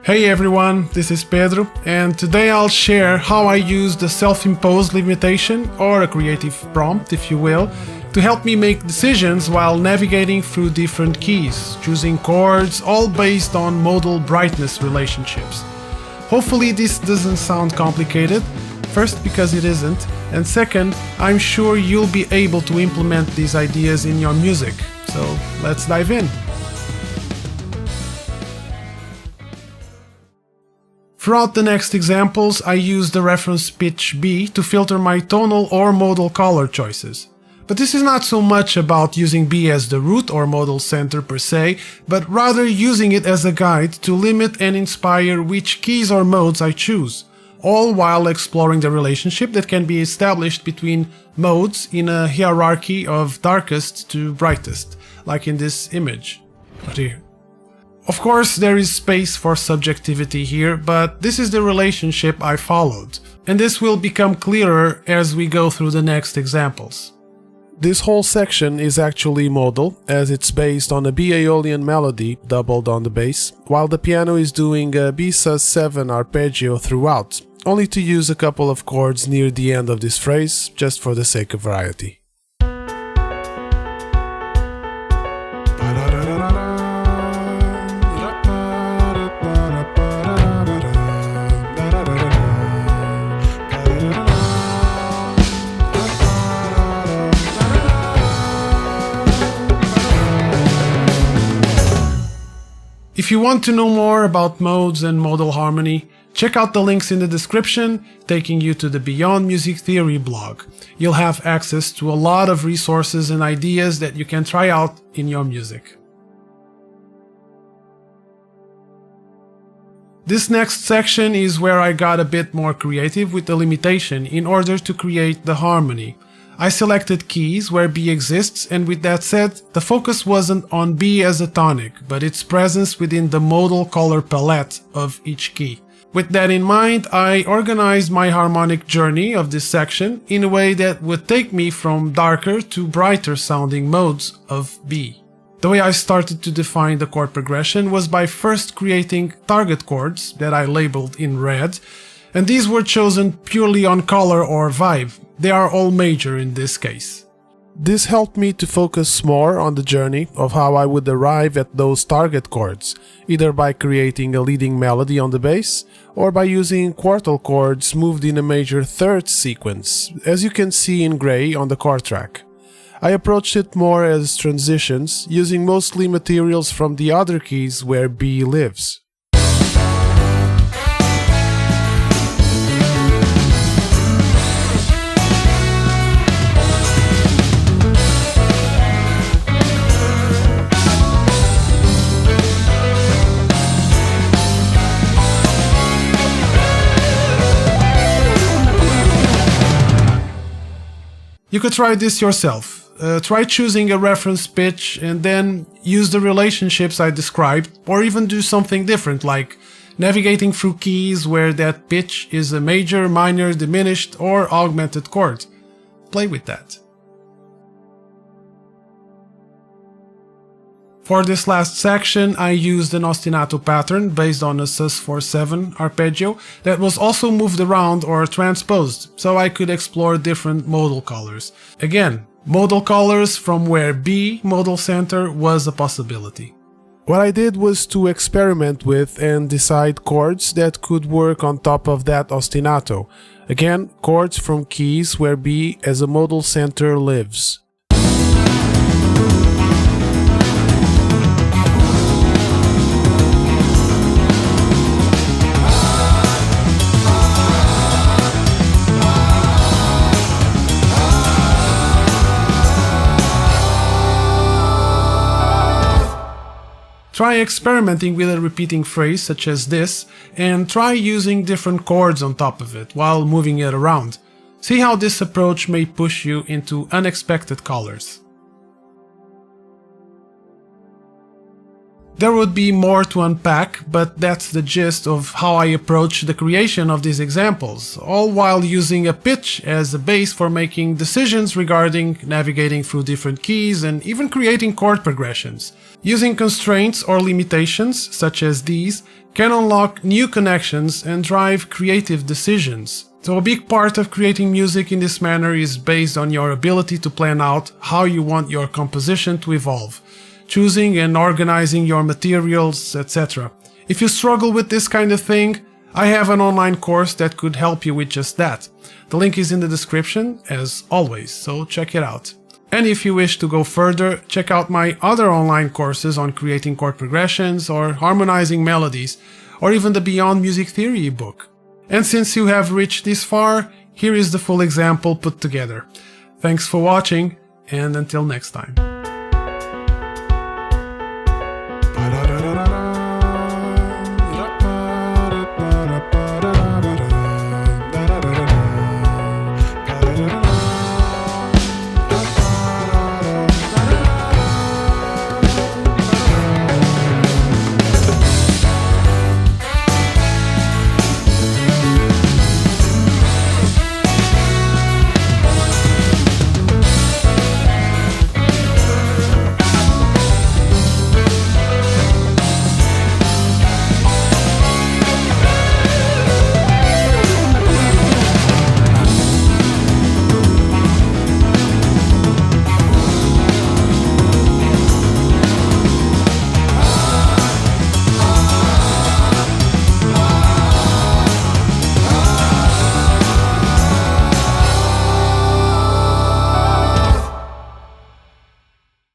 Hey everyone, this is Pedro, and today I'll share how I use the self-imposed limitation, or a creative prompt if you will, to help me make decisions while navigating through different keys, choosing chords, all based on modal brightness relationships. Hopefully this doesn't sound complicated, first because it isn't, and second, I'm sure you'll be able to implement these ideas in your music. So let's dive in. Throughout the next examples, I use the reference pitch B to filter my tonal or modal color choices. But this is not so much about using B as the root or modal center per se, but rather using it as a guide to limit and inspire which keys or modes I choose, all while exploring the relationship that can be established between modes in a hierarchy of darkest to brightest, like in this image. Right here. Of course, there is space for subjectivity here, but this is the relationship I followed, and this will become clearer as we go through the next examples. This whole section is actually modal, as it's based on a B Aeolian melody doubled on the bass, while the piano is doing a B sus7 arpeggio throughout, only to use a couple of chords near the end of this phrase, just for the sake of variety. If you want to know more about modes and modal harmony, check out the links in the description taking you to the Beyond Music Theory blog. You'll have access to a lot of resources and ideas that you can try out in your music. This next section is where I got a bit more creative with the limitation in order to create the harmony. I selected keys where B exists, and with that said, the focus wasn't on B as a tonic, but its presence within the modal color palette of each key. With that in mind, I organized my harmonic journey of this section in a way that would take me from darker to brighter sounding modes of B. The way I started to define the chord progression was by first creating target chords that I labeled in red, and these were chosen purely on color or vibe. They are all major in this case. This helped me to focus more on the journey of how I would arrive at those target chords, either by creating a leading melody on the bass, or by using quartal chords moved in a major third sequence, as you can see in gray on the chord track. I approached it more as transitions, using mostly materials from the other keys where B lives. You could try this yourself. Try choosing a reference pitch and then use the relationships I described, or even do something different like navigating through keys where that pitch is a major, minor, diminished or augmented chord. Play with that. For this last section, I used an ostinato pattern based on a sus47 arpeggio that was also moved around or transposed, so I could explore different modal colors. Again, modal colors from where B modal center was a possibility. What I did was to experiment with and decide chords that could work on top of that ostinato. Again, chords from keys where B as a modal center lives. Try experimenting with a repeating phrase such as this, and try using different chords on top of it while moving it around. See how this approach may push you into unexpected colors. There would be more to unpack, but that's the gist of how I approach the creation of these examples, all while using a pitch as a base for making decisions regarding navigating through different keys and even creating chord progressions. Using constraints or limitations, such as these, can unlock new connections and drive creative decisions. So a big part of creating music in this manner is based on your ability to plan out how you want your composition to evolve, choosing and organizing your materials, etc. If you struggle with this kind of thing, I have an online course that could help you with just that. The link is in the description, as always, so check it out. And if you wish to go further, check out my other online courses on creating chord progressions or harmonizing melodies, or even the Beyond Music Theory ebook. And since you have reached this far, here is the full example put together. Thanks for watching, and until next time.